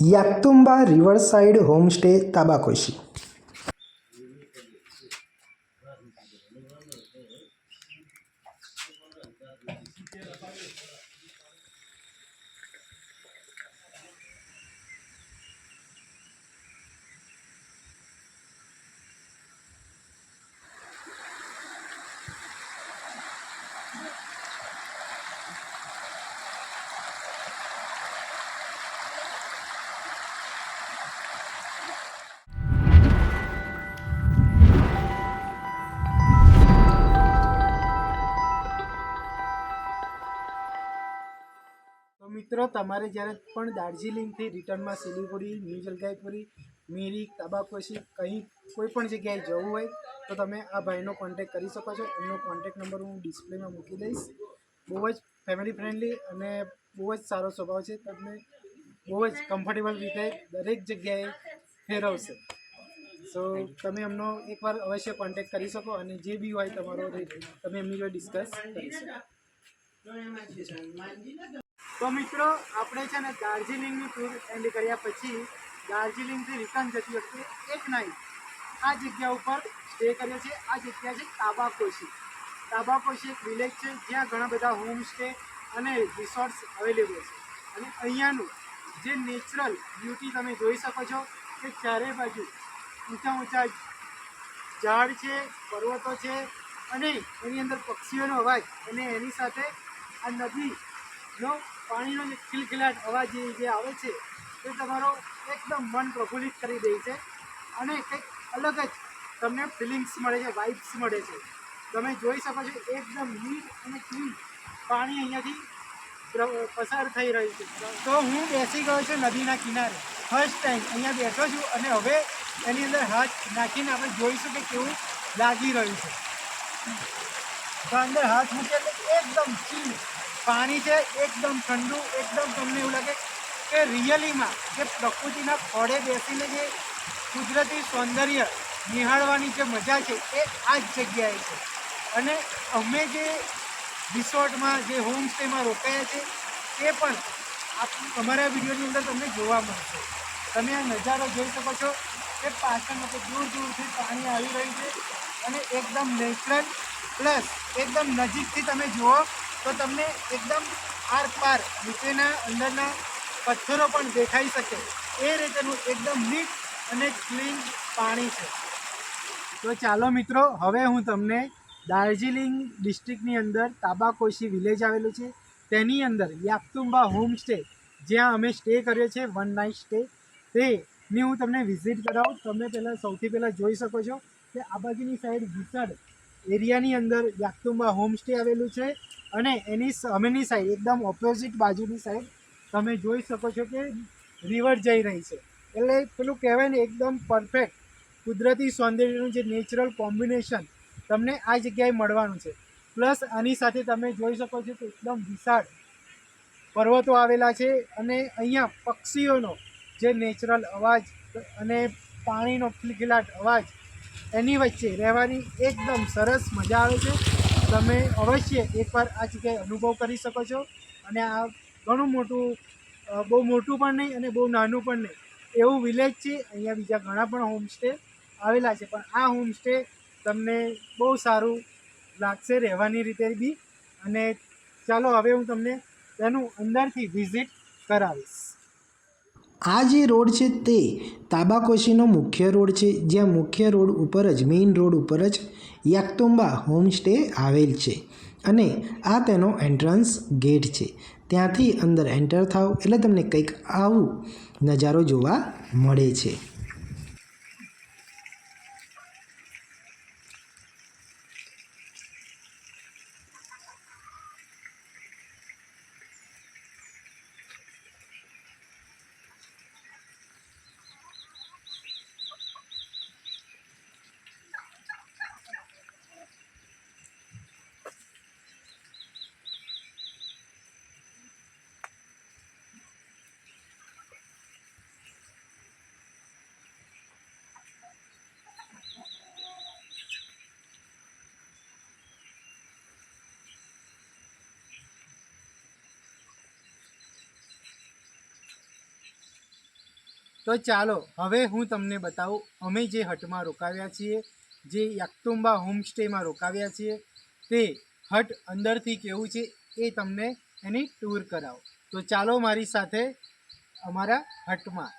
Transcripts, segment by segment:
યાકતુમ્બા રિવરસાઇડ homestay તાબાકોશી. તો મિત્રો, તમારે જ્યારે પણ દાર્જિલિંગથી રિટર્નમાં સિલિગુડી, ન્યૂ જલપાઈગુડી, મિરિક, તાબાકોશી કોઈ પણ જગ્યાએ જવું હોય તો તમે આ ભાઈનો કોન્ટેક્ટ કરી શકો છો. એમનો કોન્ટેક્ટ નંબર હું ડિસ્પ્લેમાં મૂકી દઈશ. બહુ જ ફેમિલી ફ્રેન્ડલી અને બહુ જ સારો સ્વભાવ છે. તમને બહુ જ કમ્ફર્ટેબલ રીતે દરેક જગ્યાએ ફેરવશે. સો તમે એમનો એકવાર અવશ્ય કોન્ટેક્ટ કરી શકો અને જે બી હોય તમારો રેટ તમે એમની જોડે ડિસ્કસ કરી શકો. તો મિત્રો, આપણે છે ને દાર્જિલિંગની ટૂર એન્ડ કર્યા પછી દાર્જિલિંગથી રિટર્ન જતી વખતે એક નાઇટ આ જગ્યા ઉપર સ્ટે કર્યો છે. આ જગ્યા છે તાબાકોશી. તાબાકોશી એક વિલેજ છે જ્યાં ઘણા બધા હોમ સ્ટે અને રિસોર્ટ્સ અવેલેબલ છે. અને અહીંયાનું જે નેચરલ બ્યુટી તમે જોઈ શકો છો કે ચારે બાજુ ઊંચા ઊંચા ઝાડ છે, પર્વતો છે અને એની અંદર પક્ષીઓનો અવાજ અને એની સાથે આ નદીનો પાણીનો જે ખિલખિલાટ અવાજ જે આવે છે એ તમારો એકદમ મન પ્રફુલ્લિત કરી દે છે અને કંઈક અલગ જ તમને ફિલિંગ્સ મળે છે, વાઇબ્સ મળે છે. તમે જોઈ શકો છો એકદમ નીટ અને ક્લીન પાણી અહીંયાથી પસાર થઈ રહ્યું છે. તો હું બેસી ગયો છું નદીના કિનારે. ફર્સ્ટ ટાઈમ અહીંયા બેઠો છું અને હવે એની અંદર હાથ નાખીને આપણે જોઈશું કે કેવું લાગી રહ્યું છે. તો અંદર હાથ મૂકે એટલે એકદમ ચીલ પાણી છે, એકદમ ઠંડુ. એકદમ તમને એવું લાગે કે રિયલીમાં જે પ્રકૃતિના ખોળે બેસીને જે કુદરતી સૌંદર્ય નિહાળવાની જે મજા છે એ આ જ જગ્યાએ છે. અને અમે જે રિસોર્ટમાં જે હોમસ્ટેમાં રોકાયા છે તે પણ અમારા વિડીયોની અંદર તમને જોવા મળશે. તમે આ નજારો જોઈ શકો છો કે પાછળમાં દૂર દૂરથી પાણી આવી રહ્યું છે અને એકદમ નેચરલ પ્લસ એકદમ નજીકથી તમે જુઓ તો તમને એકદમ આર પાર નીચેના અંદરના પથ્થરો પણ દેખાઈ શકે એ રીતેનું એકદમ નીટ અને ક્લીન પાણી છે. તો ચાલો મિત્રો, હવે હું તમને દાર્જિલિંગ ડિસ્ટ્રિક્ટની અંદર તાબાકોશી વિલેજ આવેલું છે તેની અંદર યાકતુમ્બા હોમસ્ટે જ્યાં અમે સ્ટે કર્યો છે, 1 નાઇટ સ્ટે, તેની હું તમને વિઝિટ કરાવું. તમે સૌથી પહેલાં જોઈ શકો છો કે આ બાજુની સાઈડ વિશાળ એરિયાની અંદર યાકતુમ્બા હોમસ્ટે આવેલું છે અને એની સામેની સાઈડ એકદમ ઓપોઝિટ બાજુની સાઈડ તમે જોઈ શકો છો કે રિવર જઈ રહી છે. એટલે પેલું કહેવાય ને એકદમ પરફેક્ટ કુદરતી સૌંદર્યનું જે નેચરલ કોમ્બિનેશન તમને આ જગ્યાએ મળવાનું છે. પ્લસ આની સાથે તમે જોઈ શકો છો કે એકદમ વિશાળ પર્વતો આવેલા છે અને અહીંયા પક્ષીઓનો જે નેચરલ અવાજ અને પાણીનો ખિલખિલાટ અવાજ એની વચ્ચે રહેવાની એકદમ સરસ મજા આવે છે. તમે અવશ્ય એકવાર આ જગ્યાએ અનુભવ કરી શકો છો. અને આ ઘણું મોટું, બહુ મોટું પણ નહીં અને બહુ નાનું પણ નહીં એવું વિલેજ છે. અહીંયા બીજા ઘણા પણ હોમસ્ટે આવેલા છે પણ આ હોમસ્ટે તમને બહુ સારું લાગશે રહેવાની રીતે બી. અને ચાલો હવે હું તમને તેનું અંદરથી વિઝિટ કરાવીશ. આ જે રોડ છે તે તાબાકોશીનો મુખ્ય રોડ છે, જ્યાં મુખ્ય રોડ ઉપર જ મેઇન રોડ ઉપર જ યાકતુમ્બા હોમસ્ટે આવેલ છે અને આ તેનો એન્ટ્રન્સ ગેટ છે. ત્યાંથી અંદર એન્ટર થાવ એટલે તમને કંઈક આવું નજારો જોવા મળે છે. તો ચાલો હવે હું તમને બતાવું અમે જે હટમાં રોકાવ્યા છીએ, જે યાકતુમ્બા હોમસ્ટેમાં રોકાવ્યા છીએ, તે હટ અંદરથી કેવું છે એ તમને એની ટૂર કરાવો. તો ચાલો મારી સાથે અમારા હટમાં.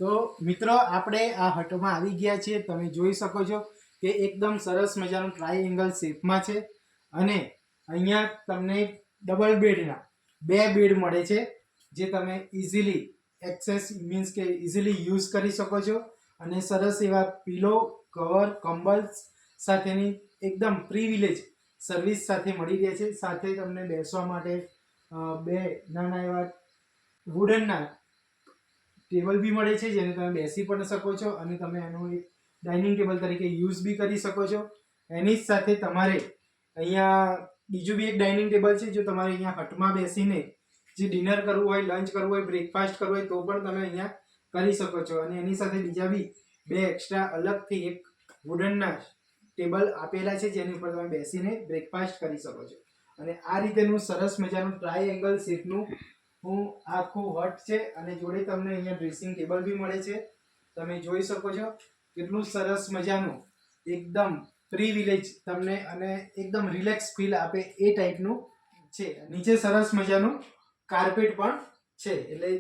તો મિત્રો આપણે આ હટમાં આવી ગયા છીએ. તમે જોઈ શકો છો કે એકદમ સરસ મજાનું ટ્રાયએંગલ શેપમાં છે અને અહીંયા તમને ડબલ બેડના 2 બેડ મળે છે, જે તમે ઇઝીલી એક્સેસ મીન્સ કે ઇઝીલી યુઝ કરી શકો છો. અને સરસ એવા પીલો, કવર, કમ્બલ્સ સાથેની એકદમ પ્રિવિલેજ સર્વિસ સાથે મળી રહે છે. સાથે તમને બેસવા માટે 2 નાના એવા વુડનના ટેબલ બી મળે છે, જેને તમે બેસી પણ શકો છો અને તમે એનું એક ડાઇનિંગ ટેબલ તરીકે યુઝ બી કરી શકો છો. એની જ સાથે તમારે અહીંયા બીજું બી એક ડાઇનિંગ ટેબલ છે. જો તમારે અહીંયા હટમાં બેસીને જે ડિનર કરવું હોય, લંચ કરવું હોય, બ્રેકફાસ્ટ કરવું હોય તો પણ તમે અહીંયા કરી શકો છો. અને એની સાથે બીજા બી 2 એક્સ્ટ્રા અલગથી એક વુડનના ટેબલ આપેલા છે, જેની ઉપર તમે બેસીને બ્રેકફાસ્ટ કરી શકો છો. અને આ રીતેનું સરસ મજાનું ટ્રાયએંગલ શેપનું આખું હટ છે. અને જોડે તમને અહીંયા ડ્રેસિંગ ટેબલ બી મળે છે. તમે જોઈ શકો છો કેટલું સરસ મજાનું એકદમ પ્રિવિલેજ તમને અને એકદમ રિલેક્સ ફીલ આપે એ ટાઈપનું છે. નીચે સરસ મજાનું કાર્પેટ પણ છે, એટલે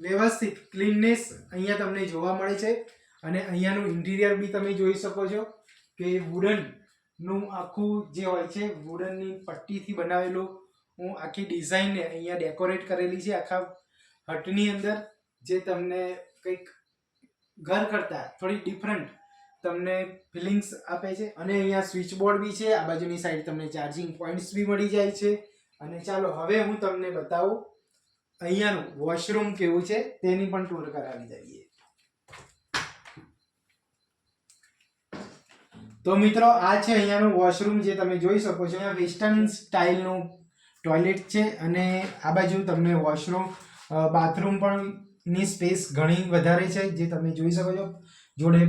વ્યવસ્થિત ક્લીનનેસ અહીંયા તમને જોવા મળે છે. અને અહીંયાનું ઇન્ટિરિયર બી તમે જોઈ શકો છો કે વુડનનું આખું જે હોય છે, વુડનની પટ્ટીથી બનાવેલું આખી ડિઝાઇનને અહીંયા ડેકોરેટ કરેલી છે આખા હટની અંદર, જે તમને કંઈક ઘર કરતાં થોડી ડિફરન્ટ તમને ફિલિંગ્સ આપે છે. અને અહીંયા સ્વિચ બોર્ડ બી છે. આ બાજુની સાઈડ તમને ચાર્જિંગ પોઈન્ટ્સ બી મળી જાય છે. અને ચાલો હવે હું તમને બતાવું અહીંયાનું વોશરૂમ કેવું છે, તેની પણ ટૂર કરાવી દઈએ. તો મિત્રો આ છે અહીંયાનું વોશરૂમ, જે તમે જોઈ શકો છો. અહીંયા વેસ્ટર્ન સ્ટાઇલનું ટોયલેટ છે અને આ બાજુ તમને વોશરૂમ, બાથરૂમ પણ ની સ્પેસ ઘણી વધારે છે, જે તમે જોઈ શકો છો. જોડે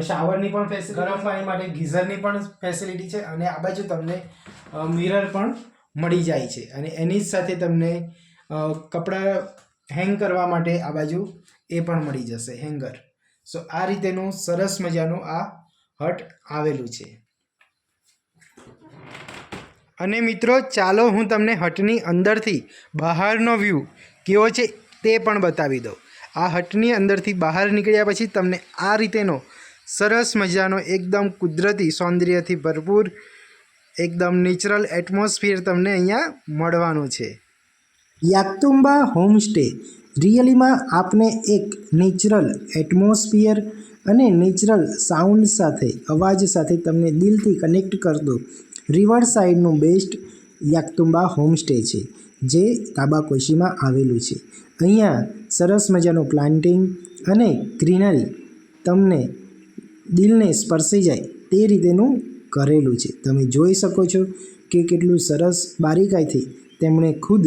શાવરની પણ ફેસિલિટી, ગરમ પાણી માટે ગીઝરની પણ ફેસિલિટી છે. અને આ બાજુ તમને મિરર પણ મળી જાય છે. અને એની જ સાથે તમને કપડાં હેંગ કરવા માટે આ બાજુ એ પણ મળી જશે, હેંગર. સો આ રીતેનું સરસ મજાનું આ હટ આવેલું છે. અને મિત્રો ચાલો હું તમને હટની અંદરથી બહારનો વ્યૂ કેવો છે તે પણ બતાવી દઉં. આ હટની અંદરથી બહાર નીકળ્યા પછી તમને આ રીતેનો સરસ મજાનો એકદમ કુદરતી સૌંદર્યથી ભરપૂર એકદમ નેચરલ એટમોસ્ફિયર તમને અહીંયા મળવાનું છે. યાકતુમ્બા હોમસ્ટે રિયલીમાં આપને એક નેચરલ એટમોસ્ફિયર અને નેચરલ સાઉન્ડ સાથે, અવાજ સાથે તમને દિલથી કનેક્ટ કરતો રિવર સાઈડનું બેસ્ટ યાકતુમ્બા હોમસ્ટે છે, જે તાબાકોશીમાં આવેલું છે. અહીંયા સરસ મજાનું પ્લાન્ટિંગ અને ગ્રીનરી તમને દિલને સ્પર્શી જાય તે રીતેનું કરેલું છે. તમે જોઈ શકો છો કે કેટલું સરસ બારીકાઈથી તેમણે ખુદ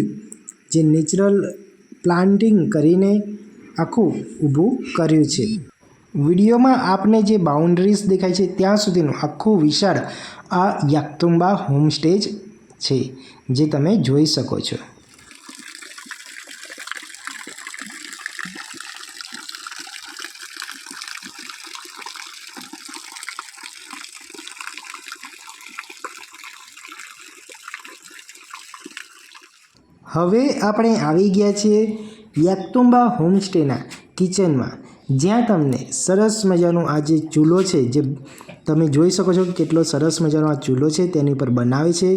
જે નેચરલ પ્લાન્ટિંગ કરીને આખું ઊભું કર્યું છે. વિડીયોમાં આપને જે બાઉન્ડ્રીઝ દેખાય છે ત્યાં સુધીનું આખું વિશાળ આ યાકતુમ્બા હોમસ્ટે છે, જે તમે જોઈ શકો છો. હવે આપણે આવી ગયા છીએ યાકતુમ્બા હોમસ્ટેના કિચનમાં, જ્યાં તમને સરસ મજાનું આ જે ચૂલો છે, જે તમે જોઈ શકો છો કેટલો સરસ મજાનો આ ચૂલો છે તેની પર બનાવે છે.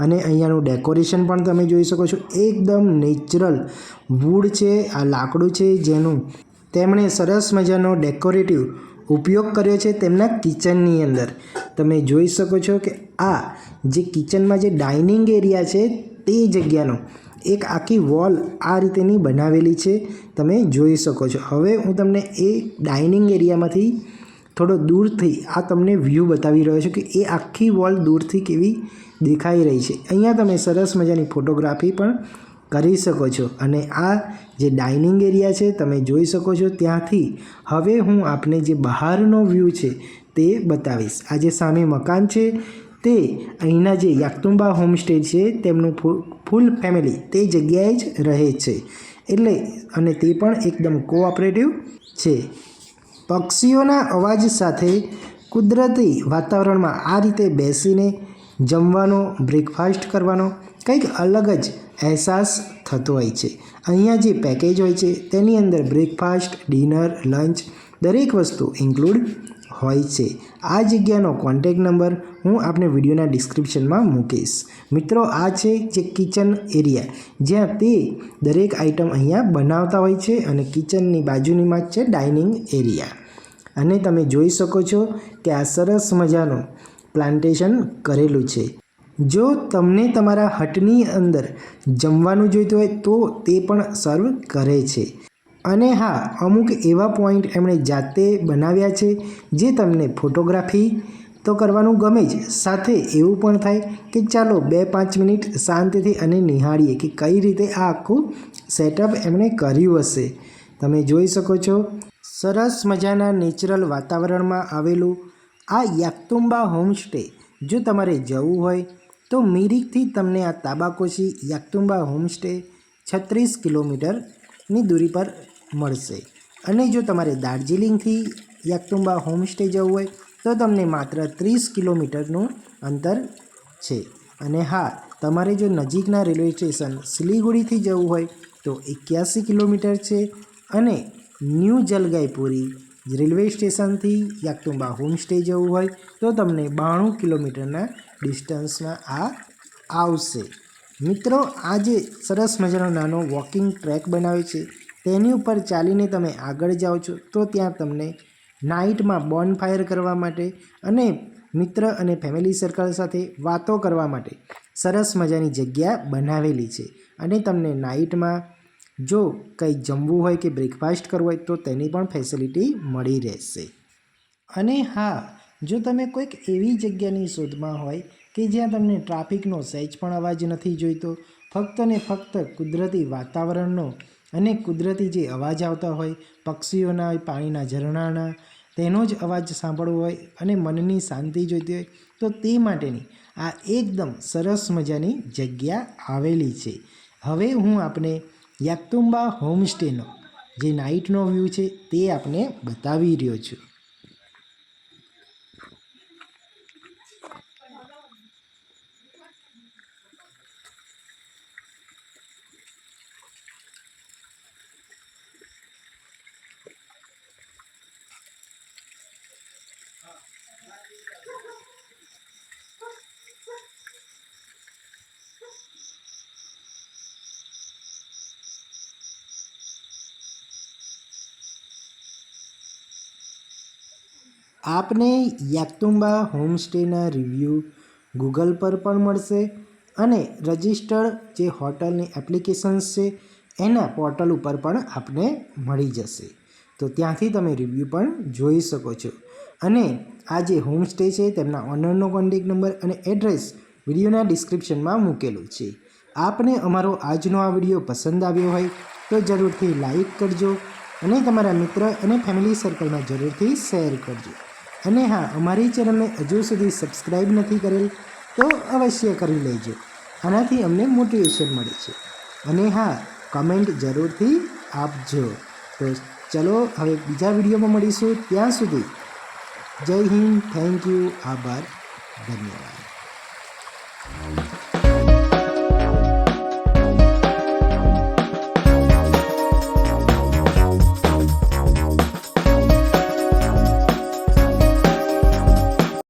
અને અહીંયાનું ડેકોરેશન પણ તમે જોઈ શકો છો, એકદમ નેચરલ વુડ છે, આ લાકડું છે, જેનું તેમણે સરસ મજાનો ડેકોરેટિવ ઉપયોગ કર્યો છે તેમના કિચનની અંદર. તમે જોઈ શકો છો કે આ જે કિચનમાં જે ડાઇનિંગ એરિયા છે તે જગ્યાનો એક આખી વોલ આ રીતેની બનાવેલી છે, તમે જોઈ શકો છો. હવે હું તમને એ ડાઇનિંગ એરિયામાંથી થોડો દૂરથી આ તમને વ્યૂ બતાવી રહ્યો છું કે એ આખી વોલ દૂરથી કેવી દેખાઈ રહી છે. અહીંયા તમે સરસ મજાની ફોટોગ્રાફી પણ કરી શકો છો. અને આ જે ડાઇનિંગ એરિયા છે તમે જોઈ શકો છો. ત્યાંથી હવે હું આપને જે બહારનો વ્યૂ છે તે બતાવીશ. આ જે સામે મકાન છે તે અહીંના જે યાકતુમ્બા હોમસ્ટે છે તેમનું ફૂલ ફેમિલી તે જગ્યાએ જ રહે છે. એટલે અને તે પણ એકદમ કોઓપરેટિવ છે. પક્ષીઓના અવાજ સાથે કુદરતી વાતાવરણમાં આ રીતે બેસીને જમવાનો, બ્રેકફાસ્ટ કરવાનો કંઈક અલગ જ અહેસાસ થતો હોય છે. અહીંયા જે પેકેજ હોય છે તેની અંદર બ્રેકફાસ્ટ, ડિનર, લંચ દરેક વસ્તુ ઇન્ક્લુડ હોય છે. આ જગ્યાનો કોન્ટેક નંબર હું આપને વિડીયોના ડિસ્ક્રિપ્શનમાં મૂકીશ. મિત્રો, આ છે જે કિચન એરિયા, જ્યાં તે દરેક આઈટમ અહીંયા બનાવતા હોય છે અને કિચનની બાજુનીમાં જ છે ડાઇનિંગ એરિયા. અને તમે જોઈ શકો છો કે આ સરસ મજાનું પ્લાન્ટેશન કરેલું છે. જો તમને તમારા હટની અંદર જમવાનું જોઈતું હોય તો તે પણ સર્વ કરે છે. અને હા, અમુક એવા પોઈન્ટ એમણે જાતે બનાવ્યા છે જે તમને ફોટોગ્રાફી તો કરવાનું ગમે જ, સાથે એવું પણ થાય કે ચાલો 2-5 મિનિટ શાંતિથી અને નિહાળીએ કે કઈ રીતે આ આખું સેટઅપ એમણે કર્યું હશે. તમે જોઈ શકો છો સરસ મજાના નેચરલ વાતાવરણમાં આવેલું આ યાકતુમ્બા હોમસ્ટે. જો તમારે જવું હોય તો મિરિકથી તમને આ તાબાકોશી યાકતુમ્બા હોમસ્ટે 36 કિલોમીટરની દૂરી પર મળશે. અને જો તમારે દાર્જિલિંગથી યાકતુમ્બા હોમસ્ટે જવું હોય તો તમને માત્ર 30 કિલોમીટરનું અંતર છે. અને હા, તમારે જો નજીકના રેલવે સ્ટેશન સિલિગુડીથી જવું હોય તો 81 કિલોમીટર છે. અને ન્યૂ જલગાઈપુરી રેલવે સ્ટેશનથી યાકતુમ્બા હોમસ્ટે જવું હોય તો તમને 92 કિલોમીટરના ડિસ્ટન્સમાં આ આવશે. મિત્રો, આ જે સરસ મજાનો નાનો વોકિંગ ટ્રેક બનાવે છે તેની ઉપર ચાલીને તમે આગળ જાઓ છો તો ત્યાં તમને નાઇટમાં બોનફાયર કરવા માટે અને મિત્ર અને ફેમિલી સર્કલ સાથે વાતો કરવા માટે સરસ મજાની જગ્યા બનાવેલી છે. અને તમને નાઇટમાં જો કંઈ જમવું હોય કે બ્રેકફાસ્ટ કરવું હોય તો તેની પણ ફેસિલિટી મળી રહેશે. અને હા, જો તમે કોઈક એવી જગ્યાની શોધમાં હોય કે જ્યાં તમને ટ્રાફિકનો સહેજ પણ અવાજ નથી જોઈતો, ફક્ત ને ફક્ત કુદરતી વાતાવરણનો અને કુદરતી જે અવાજ આવતા હોય પક્ષીઓના, પાણીના ઝરણાના, તેનો જ અવાજ સાંભળવો હોય અને મનની શાંતિ જોઈતી હોય તો તે માટેની આ એકદમ સરસ મજાની જગ્યા આવેલી છે. હવે હું આપને યાકતુમ્બા હોમસ્ટેનો જે નાઇટનો વ્યૂ છે તે આપને બતાવી રહ્યો છું. આપને યાકતુમ્બા હોમસ્ટેના રિવ્યૂ ગૂગલ પર પણ મળશે અને રજિસ્ટર્ડ જે હોટલની એપ્લિકેશન્સ છે એના પોર્ટલ ઉપર પણ આપને મળી જશે. તો ત્યાંથી તમે રિવ્યૂ પણ જોઈ શકો છો. અને આ જે હોમસ્ટે છે તેમના ઓનરનો કોન્ટેક નંબર અને એડ્રેસ વિડીયોના ડિસ્ક્રિપ્શનમાં મૂકેલું છે. આપને અમારો આજનો આ વિડીયો પસંદ આવ્યો હોય તો જરૂરથી લાઈક કરજો અને તમારા મિત્ર અને ફેમિલી સર્કલમાં જરૂરથી શેર કરજો. અને હા, અમારી ચેનલને હજુ સુધી સબસ્ક્રાઈબ નથી કરેલ તો અવશ્ય કરી લેજો. આનાથી અમને મોટિવેશન મળે છે. અને હા, કમેન્ટ જરૂરથી આપજો. તો ચલો હવે બીજા વિડીયોમાં મળીશું. ત્યાં સુધી જય હિન્દ, થેન્ક યુ, આભાર, ધન્યવાદ.